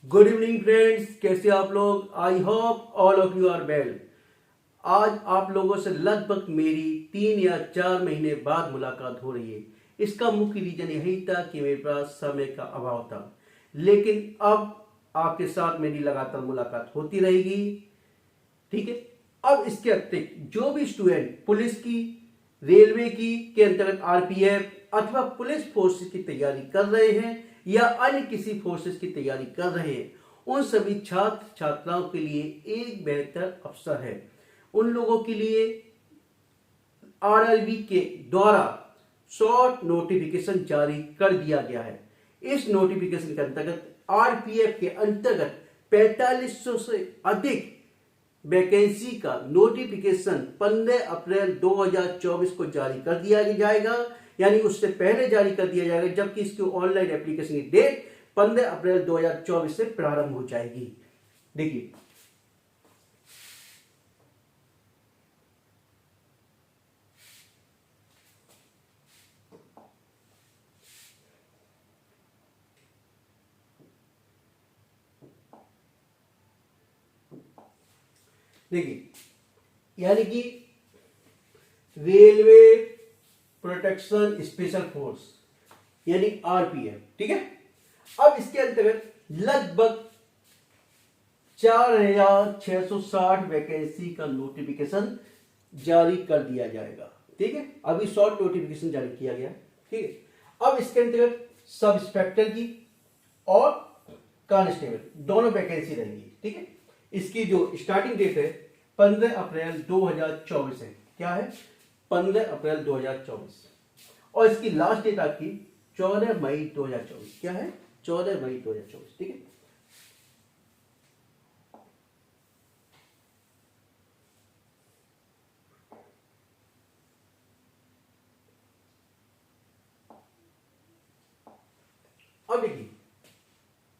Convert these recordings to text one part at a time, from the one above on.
Good evening friends, कैसे आप लोग। I hope all of you are well. आज आप लोगों से लगभग मेरी 3 या 4 महीने बाद मुलाकात हो रही है। इसका मुख्य रीजन यही था कि मेरे पास समय का अभाव था, लेकिन अब आपके साथ मेरी लगातार मुलाकात होती रहेगी। ठीक है। अब इसके अतिरिक्त जो भी स्टूडेंट पुलिस की, रेलवे की के अंतर्गत आरपीएफ अथवा पुलिस फोर्सेस की तैयारी कर रहे हैं या अन्य किसी फोर्सेस की तैयारी कर रहे हैं, उन सभी छात्र छात्राओं के लिए एक बेहतर अवसर है। उन लोगों के लिए आरआरबी के द्वारा शॉर्ट नोटिफिकेशन जारी कर दिया गया है। इस नोटिफिकेशन के अंतर्गत आरपीएफ के अंतर्गत 4500 से अधिक वैकेंसी का नोटिफिकेशन 15 अप्रैल 2024 को जारी कर दिया जाएगा, यानी उससे पहले जारी कर दिया जाएगा, जबकि इसकी ऑनलाइन एप्लीकेशन की डेट 15 अप्रैल 2024 से प्रारंभ हो जाएगी। देखिए, यानी कि रेलवे प्रोटेक्शन स्पेशल फोर्स यानी आरपीएफ। ठीक है। अब इसके अंतर्गत लगभग 4660 वैकेंसी का नोटिफिकेशन जारी कर दिया जाएगा। ठीक है। अभी शॉर्ट नोटिफिकेशन जारी किया गया। ठीक है। अब इसके अंतर्गत सब इंस्पेक्टर की और कांस्टेबल दोनों वैकेंसी रहेगी। ठीक है। इसकी जो स्टार्टिंग डेट है 15 अप्रैल 2024 है। क्या है? 15 अप्रैल 2024। और इसकी लास्ट डेट आपकी 14 मई 2024। क्या है? 14 मई 2024। ठीक है। अब देखिए,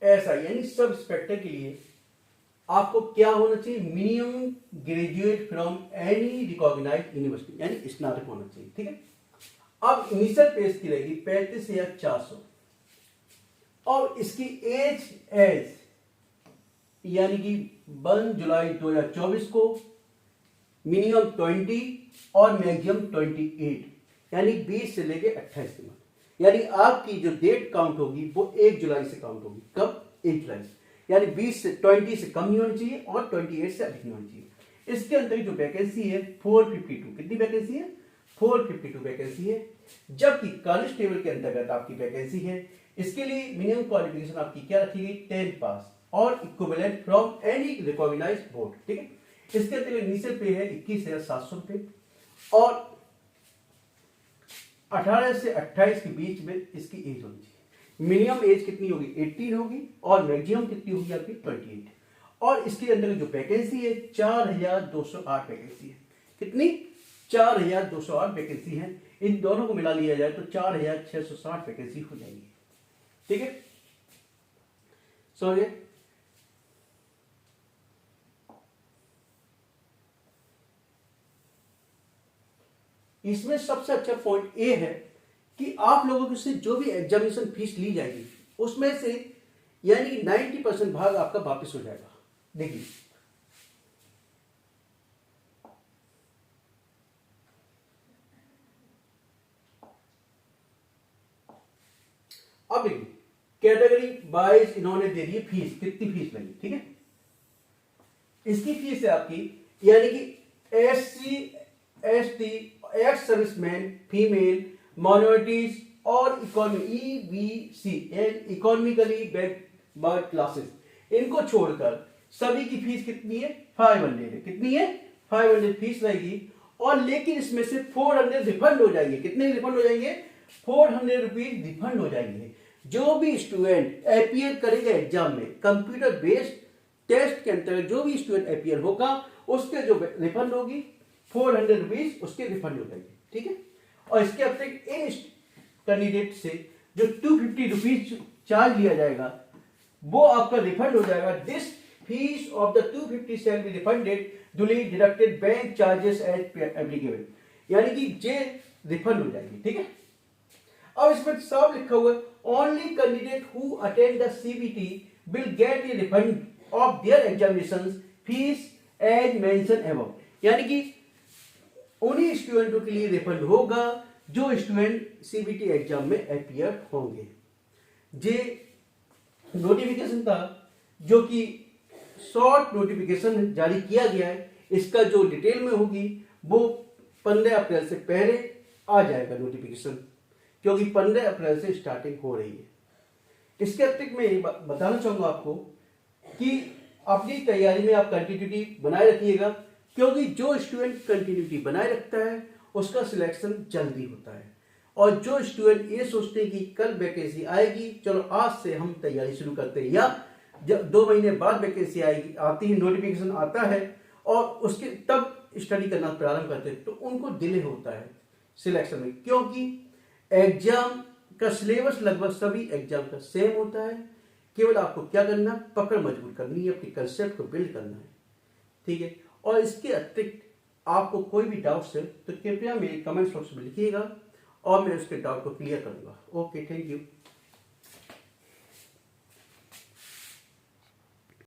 ऐसा यानी सब इंस्पेक्टर के लिए आपको क्या होना चाहिए? Minimum graduate from any recognised university, यानी स्नातक होना चाहिए। ठीक है। अब इनिशियल पेज की रहेगी 35,400 और इसकी एज यानी कि 1 जुलाई 2024 को मिनिमम 20 और मैक्सिमम 28, यानी 20 से लेके 28 के मध्य। यानी आपकी जो डेट काउंट होगी वो 1 जुलाई से काउंट होगी। कब? 1 जुलाई से। यानी 20 से 20 से कम नहीं होनी चाहिए और 28 से अधिक नहीं होनी चाहिए। इसके अंदर जो वैकेंसी है 452। कितनी वैकेंसी है? 452 वैकेंसी है। जबकि कांस्टेबल के अंतर्गत आपकी वैकेंसी है, इसके लिए मिनिमम क्वालिफिकेशन आपकी क्या रखी गई? 10 पास और equivalent from any recognised board. ठीक है। इसके अंतर्गत इनिशियल पे है 21,700 रुपए और 18 से 28 के बीच में इसकी एज होनी चाहिए। मिनिमम एज कितनी होगी? 18 होगी और मैक्सिमम कितनी होगी आपकी? 28। और इसके अंदर जो वैकेंसी है 4208 वैकेंसी है। कितनी? 4208 वैकेंसी है। इन दोनों को मिला लिया जाए तो 4660 वैकेंसी हो जाएगी। ठीक है। समझे? इसमें सबसे अच्छा पॉइंट ये है कि आप लोगों से जो भी एग्जामिनेशन फीस ली जाएगी उसमें से यानी 90% भाग आपका वापस हो जाएगा। देखिए, अब देखिए कैटेगरी वाइज इन्होंने दे दी फीस। कितनी फीस लगी? ठीक है। इसकी फीस है आपकी यानी कि SC, ST, ex serviceman, female, minorities और economy EBC and economically backward classes, इनको छोड़कर सभी की फीस कितनी है? 500 है। कितनी है? 500 फीस रहेगी। और लेकिन इसमें से 400 रिफंड हो जाएंगे। कितने रिफंड हो जाएंगे? 400 रुपीज रिफंड हो जाएंगे। जो भी स्टूडेंट अपीयर करेगा एग्जाम में, कंप्यूटर बेस्ड टेस्ट के अंतर्गत जो भी स्टूडेंट अपीयर होगा उसके जो रिफंड होगी 400 रुपीज उसके रिफंड हो जाएगी। ठीक है। और इसके अतिरिक्त इन कैंडिडेट से जो 250 रुपीज चार्ज लिया जाएगा वो आपका रिफंड हो जाएगा। This fees of the 250 shall be refunded duly deducted bank charges as applicable, यानी कि जे रिफंड हो जाएगी। ठीक है। अब इसमें सब लिखा हुआ है only candidate who attend the CBT will get a refund of their examination fees as mentioned above। यानी कि उन्हीं स्टूडेंटों के लिए रिफंड होगा जो स्टूडेंट सीबीटी एग्जाम में अपीयर होंगे। जे नोटिफिकेशन था जो कि शॉर्ट नोटिफिकेशन जारी किया गया है, इसका जो डिटेल में होगी वो 15 अप्रैल से पहले आ जाएगा नोटिफिकेशन, क्योंकि 15 अप्रैल से स्टार्टिंग हो रही है। इसके अतिरिक्त मैं ये बताना चाहूंगा आपको कि अपनी तैयारी में आप कंटिन्यूटी बनाए रखिएगा, क्योंकि जो स्टूडेंट कंटिन्यूटी बनाए रखता है उसका सिलेक्शन जल्दी होता है। और जो स्टूडेंट ये सोचते हैं कि कल वैकेंसी आएगी, चलो आज से हम तैयारी शुरू करते हैं, या जब 2 महीने बाद वैकेंसी आएगी, आती है, नोटिफिकेशन आता है और उसके तब स्टडी करना प्रारंभ करते हैं, तो उनको डिले होता है सिलेक्शन में, क्योंकि एग्जाम का सिलेबस लगभग सभी एग्जाम का सेम होता है। केवल आपको क्या करना, पकड़ मजबूत करनी है, अपने कंसेप्ट को बिल्ड करना है, ठीक है। और इसके अतिरिक्त आपको कोई भी डाउट्स है तो कृपया मेरे कमेंट बॉक्स में लिखिएगा और मैं उसके डाउट को क्लियर करूंगा। Okay, thank you.